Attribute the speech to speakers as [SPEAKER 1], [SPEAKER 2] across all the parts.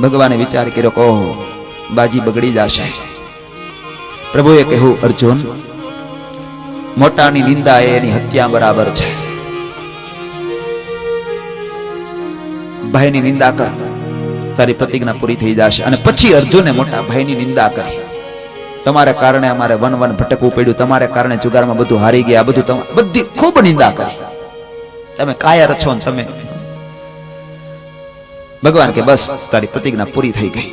[SPEAKER 1] ભગવાને વિચાર કર્યો કે ઓહો બાજી બગડી જશે. પ્રભુએ કહ્યું અર્જુન, મોટાની નિંદા એની હત્યા બરાબર છે. ભાઈની નિંદા કર, તારી પ્રતિજ્ઞા પૂરી થઈ જશે. અને પછી અર્જુને મોટા ભાઈની નિંદા કરી. તમારે કારણે અમારે વન વન ભટકવું પડ્યું, તમારે કારણે જુગારમાં બધું હારી ગયા, બધું બધી ખૂબ નિંદા કરી. તમે કાયર છો ને તમે. ભગવાન કે બસ તારી પ્રતિજ્ઞા પૂરી થઈ ગઈ.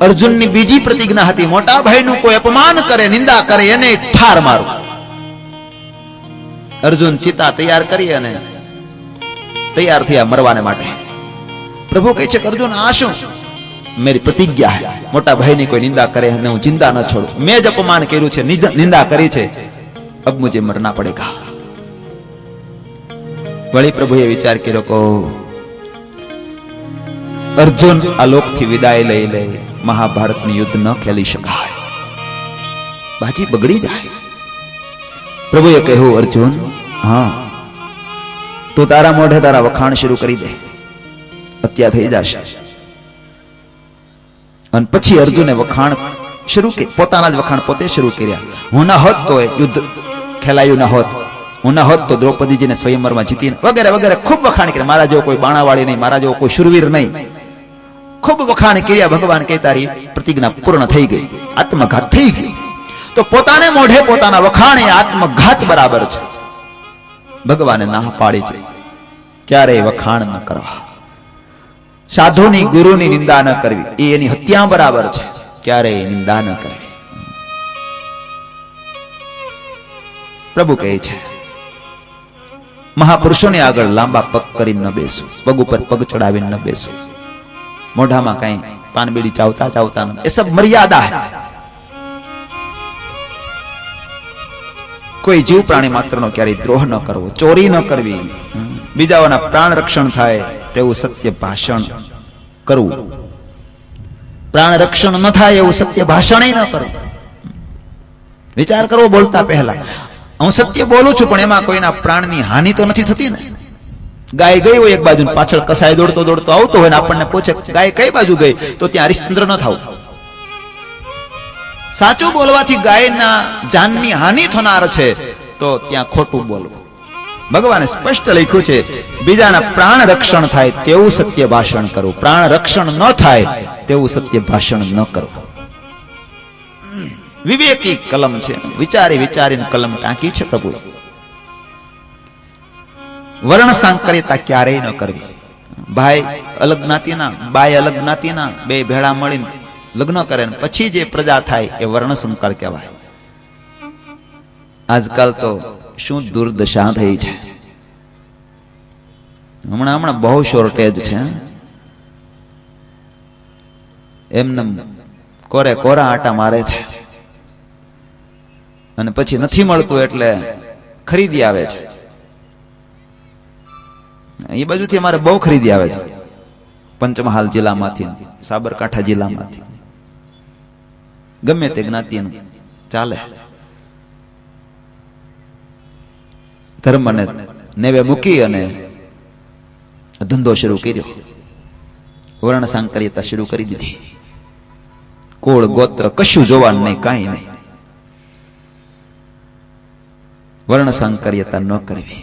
[SPEAKER 1] અર્જુનની બીજી પ્રતિજ્ઞા હતી, મોટા ભાઈનું કોઈ અપમાન કરે, નિંદા કરે એને ઠાર મારું. અર્જુન ચિતા તૈયાર કરી અને તૈયાર થયા મરવાને માટે. પ્રભુ કહે છે કે અર્જુન આ શું? मेरी प्रतिज्ञा है, मोटा भाई ने कोई निंदा करे मैं जिंदा न छोड़ू. मैं ज अपमान કર્યું છે, નિંદા કરી છે, अब मुझे मरना पड़ेगा. वળી પ્રભુએ વિચાર કર્યો કે અર્જુન આ લોકથી વિદાય લઈ લે, મહાભારતનું યુદ્ધ ન ખેલી શકાય, બાજી બગડી જાય. પ્રભુએ કહ્યું અર્જુન હા તું તારા મોઢે તારા વખાણ શરૂ કરી દે, હત્યા થઈ જશે. અને પછી અર્જુને વખાણ શરૂ કર્યા, પોતાના જ વખાણ પોતે શરૂ કર્યા. હું ન હોત તો યુદ્ધ ખેલાયું ન હોત, હું ન હોત તો દ્રૌપદીજીને સ્વયંવરમાં જીતીને વગેરે વગેરે ખૂબ વખાણ કર્યા. મારા જેવો કોઈ બાણાવાળી નહીં, મારા જેવો કોઈ શુરવીર નહીં, ખૂબ વખાણ કર્યા. ભગવાન કહે તારી પ્રતિજ્ઞા પૂર્ણ થઈ ગઈ, આત્મઘાત થઈ ગઈ. તો પોતાને મોઢે પોતાના વખાણ એ આત્મઘાત બરાબર છે. ભગવાને ના પાડી છે ક્યારેય વખાણ ન કરવા, સાધુની ગુરુની નિંદા ન કરવી, એ એની હત્યા બરાબર છે. ક્યારેય નિંદા ન કરવી. પ્રભુ કહે છે મહાપુરુષોની આગળ લાંબા પગ કરીને ન બેસવું, પગ ઉપર પગ ચડાવીને ન બેસવું, મોઢામાં કઈ પાનબીડી ચાવતા ચાવતા ન, એ સબ મર્યાદા है. કોઈ જીવ પ્રાણી માત્રનો ક્યારેય દ્રોહ ન કરવો, ચોરી ન કરવી, બીજાઓના પ્રાણ રક્ષણ થાય તેવું સત્ય ભાષણ કરવું, પ્રાણ રક્ષણ ન થાય એવું સત્ય ભાષણ ન કરવું. વિચાર કરવો બોલતા પહેલા, હું સત્ય બોલું છું પણ એમાં કોઈના પ્રાણની હાનિ તો નથી થતી ને. ગાય ગઈ હોય એક બાજુ, પાછળ કસાય દોડતો દોડતો આવતો હોય ને આપણને પૂછે ગાય કઈ બાજુ ગઈ, તો ત્યાં હરિશ્ચંદ્ર ન થાવ. સાચું બોલવાથી ગાયના જાનની હાનિ થનાર છે તો ત્યાં ખોટું બોલવું. ભગવાને સ્પષ્ટ લખ્યું છે બીજાના પ્રાણ રક્ષણ થાય તેવું સત્ય ભાષણ કરવું, પ્રાણ રક્ષણ ન થાય તેવું સત્ય ભાષણ ન કરવું. વિવેકી કલમ છે, વિચારી વિચારીને કલમ ટાંકી છે પ્રભુ. વર્ણ સાંકર્યતા ક્યારેય ન કરવી. ભાઈ અલગ જ્ઞાતિના, બાઈ અલગ જ્ઞાતિના, બે ભેળા મળીને લગ્ન કરે ને પછી જે પ્રજા થાય એ વર્ણ સંકર કહેવાય. આજકાલ તો શું દુર્દશા થઈ છે. હમણાં બહુ શોર્ટેજ છે. એમને કોરે કોરા આટા મારે છે અને પછી નથી મળતું એટલે ખરીદી આવે છે. એ બાજુથી અમારે બહુ ખરીદી આવે છે, પંચમહાલ જિલ્લામાંથી, સાબરકાંઠા જિલ્લામાંથી, ગમે તે જ્ઞાતિનું ચાલે. ધર્મને નેવે મૂકી અને ધંધો શરૂ કર્યો, વર્ણ સાંકર્યતા શરૂ કરી દીધી. કોળ ગોત્ર કશું જોવાનું નહીં, કાંઈ નહીં. વર્ણ સાંકર્યતા ન કરવી.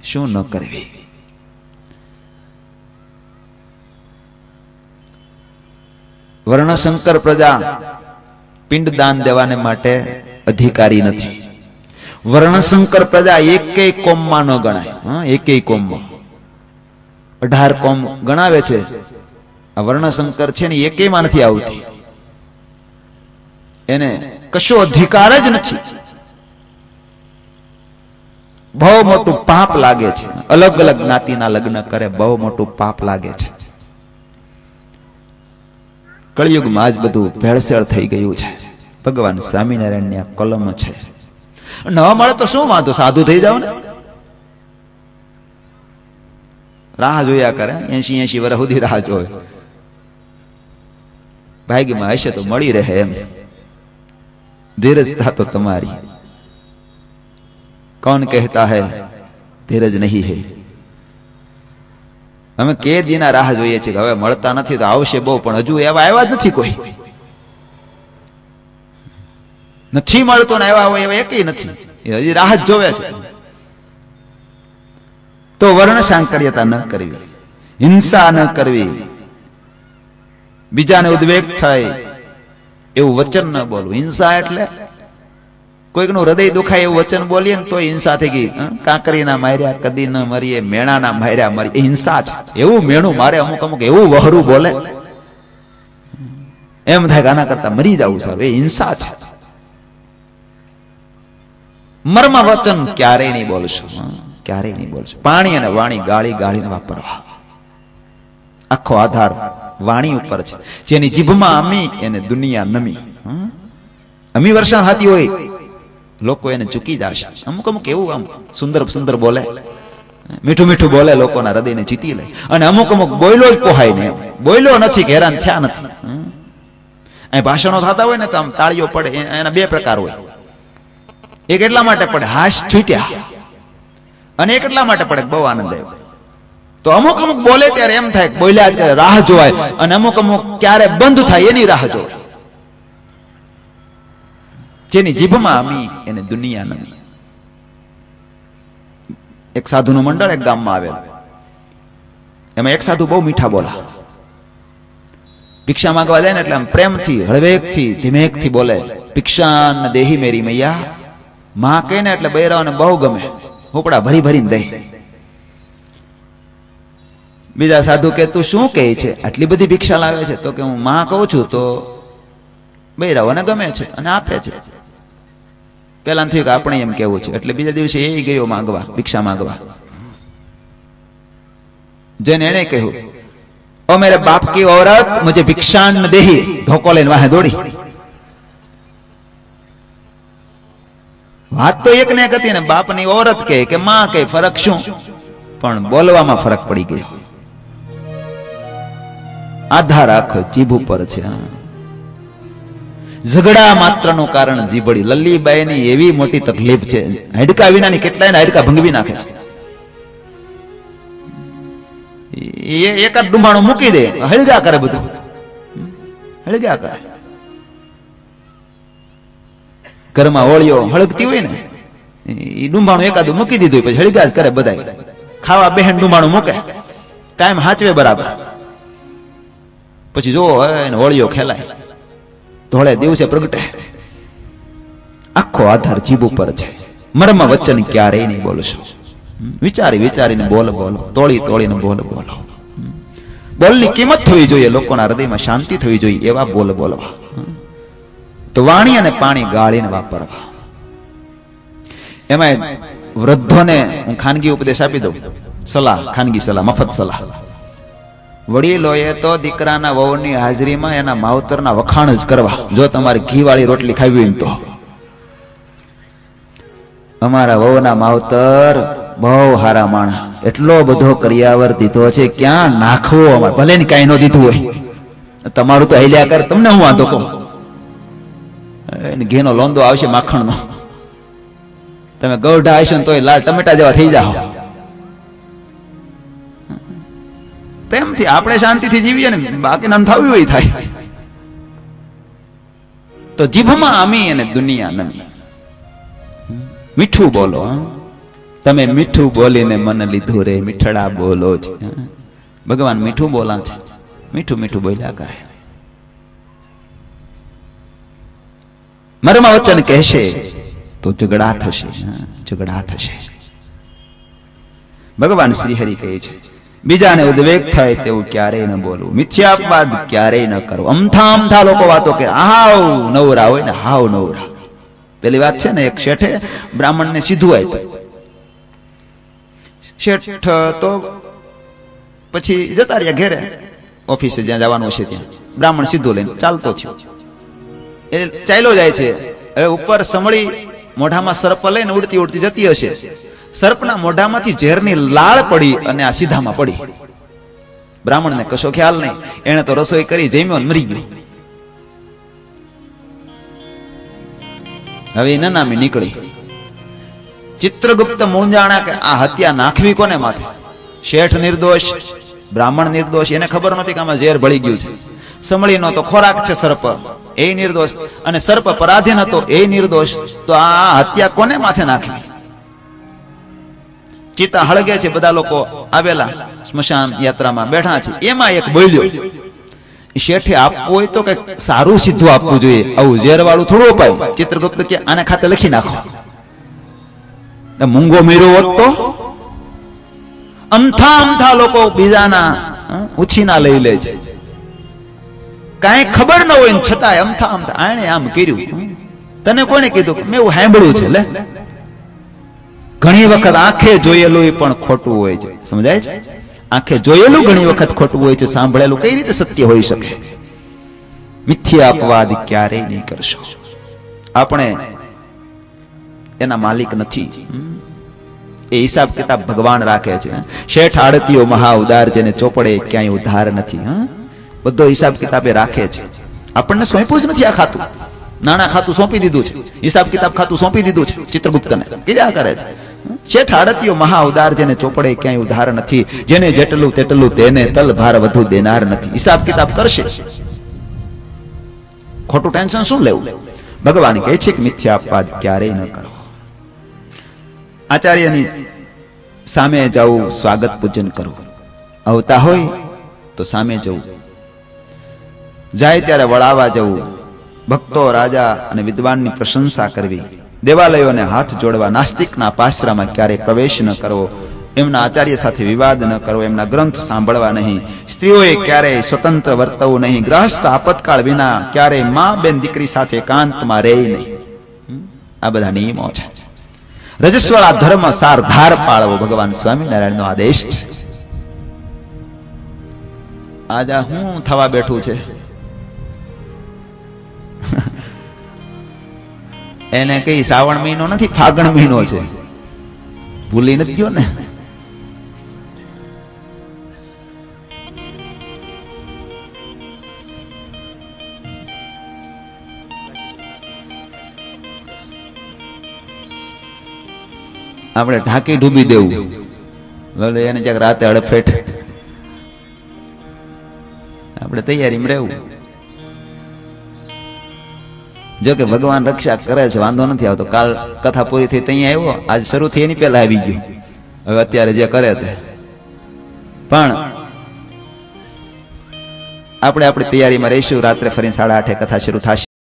[SPEAKER 1] શું ન કરવી? વર્ણશંકર પ્રજા પિંડદાન દેવાને માટે અધિકારી નથી. વર્ણશંકર પ્રજા એકેય કોમમાં ન ગણાય. એકેય કોમમાં 18 કોમ ગણાવે છે, આ વર્ણશંકર છે ને એકેયમાં નથી આવતી. એને કશો અધિકાર જ નથી. બહુ મોટું પાપ લાગે છે. અલગ અલગ જ્ઞાતિના લગ્ન કરે, બહુ મોટું પાપ લાગે છે. કળિયુગમાં આજ બધું ભેળસેળ થઈ ગયું છે. ભગવાન સ્વામિનારાયણની આ કલમ છે. ન મળે તો શું વાંધો, સાધુ થઈ જાવ ને. રાહ જોયા કરે, 80 વર્ષ સુધી રાહ જોવે. ભાગ્યમાં હશે તો મળી રહે એમ. ધીરજતા તો તમારી. कौन कहता है धीरज नहीं है? અમે કે દીના રાહ જોઈએ છીએ કે હવે મળતા નથી તો આવશે બહુ, પણ હજુ એવા આવ્યા જ નથી. કોઈ નથી મળતો ને આવ્યા હોય એવા એકેય નથી, હજી રાહ જ જોવે છે. તો વર્ણ સાંકર્યતા ન કરવી, હિંસા ન કરવી, બીજાને ઉદ્વેગ થાય એવું વચન ન બોલવું. હિંસા એટલે કોઈકનું હૃદય દુખાય એવું વચન બોલીએ ને તો હિંસા થઈ ગઈ. કાંકરીના માર્યા કદી ન મરીએ, મેણાના માર્યા મરી, એ હિંસા છે. એવું મેણું મારે અમુક અમુક એવું વહરું બોલે, એમ થાય કે આના કરતા મરી જવું સારું. એ હિંસા છે. મર્મ વચન ક્યારેય નહીં બોલશો, ક્યારેય નહીં બોલશો. પાણી અને વાણી ગાળી ગાળીને વાપરવા. આખો આધાર વાણી ઉપર છે. જેની જીભમાં અમી એને દુનિયા નમી. અમી વર્ષા થતી હોય લોકો એને ચૂકી જશે. અમુક અમુક એવું આમ સુંદર સુંદર બોલે, મીઠું મીઠું બોલે, લોકોના હૃદયને જીતી લે. અને અમુક અમુક બોયલો જ પોહાય ને, બોયલો નથી કે હેરાન થયા નથી. અહીં ભાષણો થતા હોય ને તો આમ તાળીઓ પડે. એના બે પ્રકાર હોય. એક એટલા માટે પડે હાશ છૂટ્યા, અને એક એટલા માટે પડે બહુ આનંદ આવ્યો. તો અમુક અમુક બોલે ત્યારે એમ થાય બોલ્યા જ કરે, રાહ જોવાય. અને અમુક અમુક ક્યારે બંધ થાય એની રાહ જોવાય. જેની જીભમાં અમી એને દુનિયા નમી. એક સાધુનું મંડળ એક ગામમાં આવેલું. એમાં એક સાધુ બહુ મીઠા બોલા. ભિક્ષા માંગવા જાય ને એટલે આમ પ્રેમથી, હળવેકથી, ધીમેકથી બોલે, ભિક્ષાન દેહી મેરી મૈયા. માં કહે ને એટલે બૈરાઓને બહુ ગમે, હોપડા ભરી ભરીને દે. બીજા સાધુ કે તું શું કહે છે, આટલી બધી ભિક્ષા લાવે છે? તો કે હું માં કહું છું તો બૈરાઓને ગમે છે અને આપે છે. પેલા થયું કે આપણે એમ કેવું છે, એટલે બીજા દિવસે એ ગયો માંગવા, ભિક્ષા માંગવા. જેને એને કહ્યું, ઓ મેરે બાપ કી औरत मुझे भिक्षान देही, धोको लઈને વાહે દોડી. વાત તો એક ને એક હતી ને, બાપની औरत કહે કે માં કહે, ફરક શું? પણ બોલવામાં ફરક પડી ગયો. આધાર આખો જીભ ઉપર છે. ઝઘડા માત્રનું કારણ જીભડી. લલ્લીબાઈની એવી મોટી તકલીફ છે, હાડકા વિનાની કેટલાય હાડકા ભંગવી નાખે છે. એ એક જ ડુંબાણું મૂકી દે, હળગા કરે, બધું હળગા કરે. ઘરમાં ઓળીઓ હળગતી હોય ને, એ ડુંબાણું એકાદું મૂકી દીધું પછી હળગા જ કરે. બધા ખાવા બહેન ડુંબાણું મૂકે, ટાઈમ હાચવે બરાબર, પછી જો હોળીઓ ખેલાય, ધોળે દિવસે પ્રગટે. આખો આધાર જીભ ઉપર છે. મર્મ વચન ક્યારેય નહીં બોલશો. વિચારી વિચારીને બોલ બોલો, તોડી તોડીને બોલ બોલો. બોલની કિંમત થવી જોઈએ, લોકોના હૃદયમાં શાંતિ થવી જોઈએ, એવા બોલ બોલવા. તો વાણી અને પાણી ગાળીને વાપરવા. એમાં વૃદ્ધોને હું ખાનગી ઉપદેશ આપી દઉં, સલાહ, ખાનગી સલાહ, મફત સલાહ. વડીલોએ તો દીકરાના વહુની હાજરીમાં એના માવતરના વખાણ જ કરવા. જો તમારે ઘી વાળી રોટલી ખાવી હોય તો, અમારા વહુના માવતર બહુ હારા માણસ, એટલો બધો કરિયાવર દીધો છે, ક્યાં નાખવો અમારે, ભલે ને કઈ ન દીધું હોય, તમારું તો હૈલ્યા કર, તમને હું વાંધો કહો. ઘીનો લોંદો આવશે માખણનો, તમે ગૌઢા આવશો ને તોય લાલ ટમેટા જેવા થઈ જાઓ. પ્રેમથી આપણે શાંતિથી જીવીએ ને, બાકી નામ થવું હોય થાય. તો જીભમાં અમી અને દુનિયા નમી. મીઠું બોલો. તમે મીઠું બોલીને મન લીધું રે, મીઠડા બોલો છે. ભગવાન મીઠું બોલા છે, મીઠું મીઠું બોલ્યા કરે. મર્મ વચન કહેશે તો ઝઘડા થશે, ઝઘડા થશે. ભગવાન શ્રી હરિ કહે છે, બીજાને ઉદ્વેગ થાય તેવું ક્યારેય ન બોલવું, મિથ્યાપવાદ ક્યારેય ન કરવો. અમથા અમથા લોકો વાતો કે હાવ નવરા હોય ને, હાવ નવરા. પેલી વાત છે ને, એક શેઠે બ્રાહ્મણને સીધું આપ્યું. શેઠ તો પછી જતા રહ્યા ઘેરે, ઓફિસે જ્યાં જવાનું છે ત્યાં. બ્રાહ્મણ સીધું લઈને ચાલતો થયો, એ ચાલ્યો જાય છે. હવે ઉપર સમળી મોઢામાં સર્પ લઈને ઉડતી ઉડતી જતી હશે. સર્પના મોઢામાંથી ઝેરની લાળ પડી અને આ સીધામાં પડી. બ્રાહ્મણને કશો ખ્યાલ નહીં, એને તો રસોઈ કરી જમ્યો મરી ગયો. હવે એ નનામી નીકળી. ચિત્રગુપ્ત મૂંઝાણા કે આ હત્યા નાખવી કોને માથે? શેઠ નિર્દોષ, બ્રાહ્મણ નિર્દોષ, એને ખબર નહોતી કે આમાં ઝેર ભળી ગયું છે. સમળીનો તો ખોરાક છે સર્પ, એ નિર્દોષ, અને સર્પ પરાધીન હતો, એ નિર્દોષ. તો આ હત્યા કોને માથે નાખી? ચિતા હળગે છે, બધા લોકો આવેલા સ્મશાન યાત્રામાં બેઠા છે. એમાં એક બોલ્યો, શેઠે આપવું હોય તો કઈક સારું સીધું આપવું જોઈએ, આવું ઝેર વાળું થોડું અપાય. ચિત્રગુપ્ત કે આને ખાતે લખી નાખો. મૂંગો મીરો હોત તો અમથા અમથા લોકો બીજાના ઉછીના લઈ લે છે, કઈ ખબર ન હોય છતાંય અમથા અમથા આણે આમ કર્યું. તને કોને કીધું? મેં એવું સાંભળ્યું છે. લે, ઘણી વખત આંખે જોયેલું પણ ખોટું હોય છે. સમજાય છે? આંખે જોયેલું ઘણી વખત ખોટું હોય છે, સાંભળેલું કઈ રીતે સત્ય હોઈ શકે? મિથ્યા અપવાદ ક્યારેય નહીં કરશો. આપણે એના માલિક નથી. એ હિસાબ કિતાબ ભગવાન રાખે છે. શેઠ આડતીઓ મહા ઉદાર, જેને ચોપડે ક્યાંય ઉધાર નથી. બધો હિસાબ કિતાબ એ રાખે છે. આપણને સોંપ્યું જ નથી આ ખાતું. નાણા ખાતું સોંપી દીધું છે, હિસાબ કિતાબ ખાતું સોંપી દીધું છે ચિત્રગુપ્તને. કર્યા કરે છે. શેઠ આડતીઓ મહા ઉદાર, જેને ચોપડે ક્યાંય ઉધાર નથી. જેને જેટલું તેટલું તેને તલ ભાર વધુ દેનાર નથી. હિસાબ કિતાબ કરશે, ખોટું ટેન્શન શું લેવું? ભગવાન કહે છે કે મિથ્યા અપવાદ ક્યારેય ન કરો. આચાર્યની સામે જવું, સ્વાગત પૂજન કરવું. આવતા હોય તો સામે જવું, જાય ત્યારે વળાવા જવું. ભક્તો, રાજા અને વિદ્વાનની પ્રશંસા કરવી. દેવાલયોને હાથ જોડવા. નાસ્તિકના પાસરામાં ક્યારેય પ્રવેશ ન કરવો. એમના આચાર્ય સાથે વિવાદ ન કરવો. એમના ગ્રંથ સાંભળવા નહીં. સ્ત્રીઓએ ક્યારેય સ્વતંત્ર વર્તવું નહીં. ગ્રહસ્થ આપતકાળ વિના ક્યારેય મા બેન દીકરી સાથે એકાંતમાં રહે નહીં. આ બધા નિયમો છે. રજસ્વાળા ધર્મ સાર ધાર પાળવો ભગવાન સ્વામિનારાયણનો આદેશ છે. આજે હું થવા બેઠું છે? એને કઈ શ્રાવણ મહિનો નથી, ફાગણ મહિનો છે. ભૂલી નથી ગયો ને? આપણે ઢાંકી ડૂબી દેવું, ભલે એને ક્યાંક રાતે અડફેટ. આપણે તૈયારીમાં રહેવું. જો કે ભગવાન રક્ષા કરે છે, વાંધો નથી આવતો. કાલ કથા પૂરી થઈ ત્યાં આવ્યો, આજ શરૂ થઈ એની પહેલા આવી ગયો. હવે અત્યારે જે કરે તે, પણ આપણે આપણી તૈયારીમાં રહીશું. રાત્રે ફરી 8:30 કથા શરૂ થશે.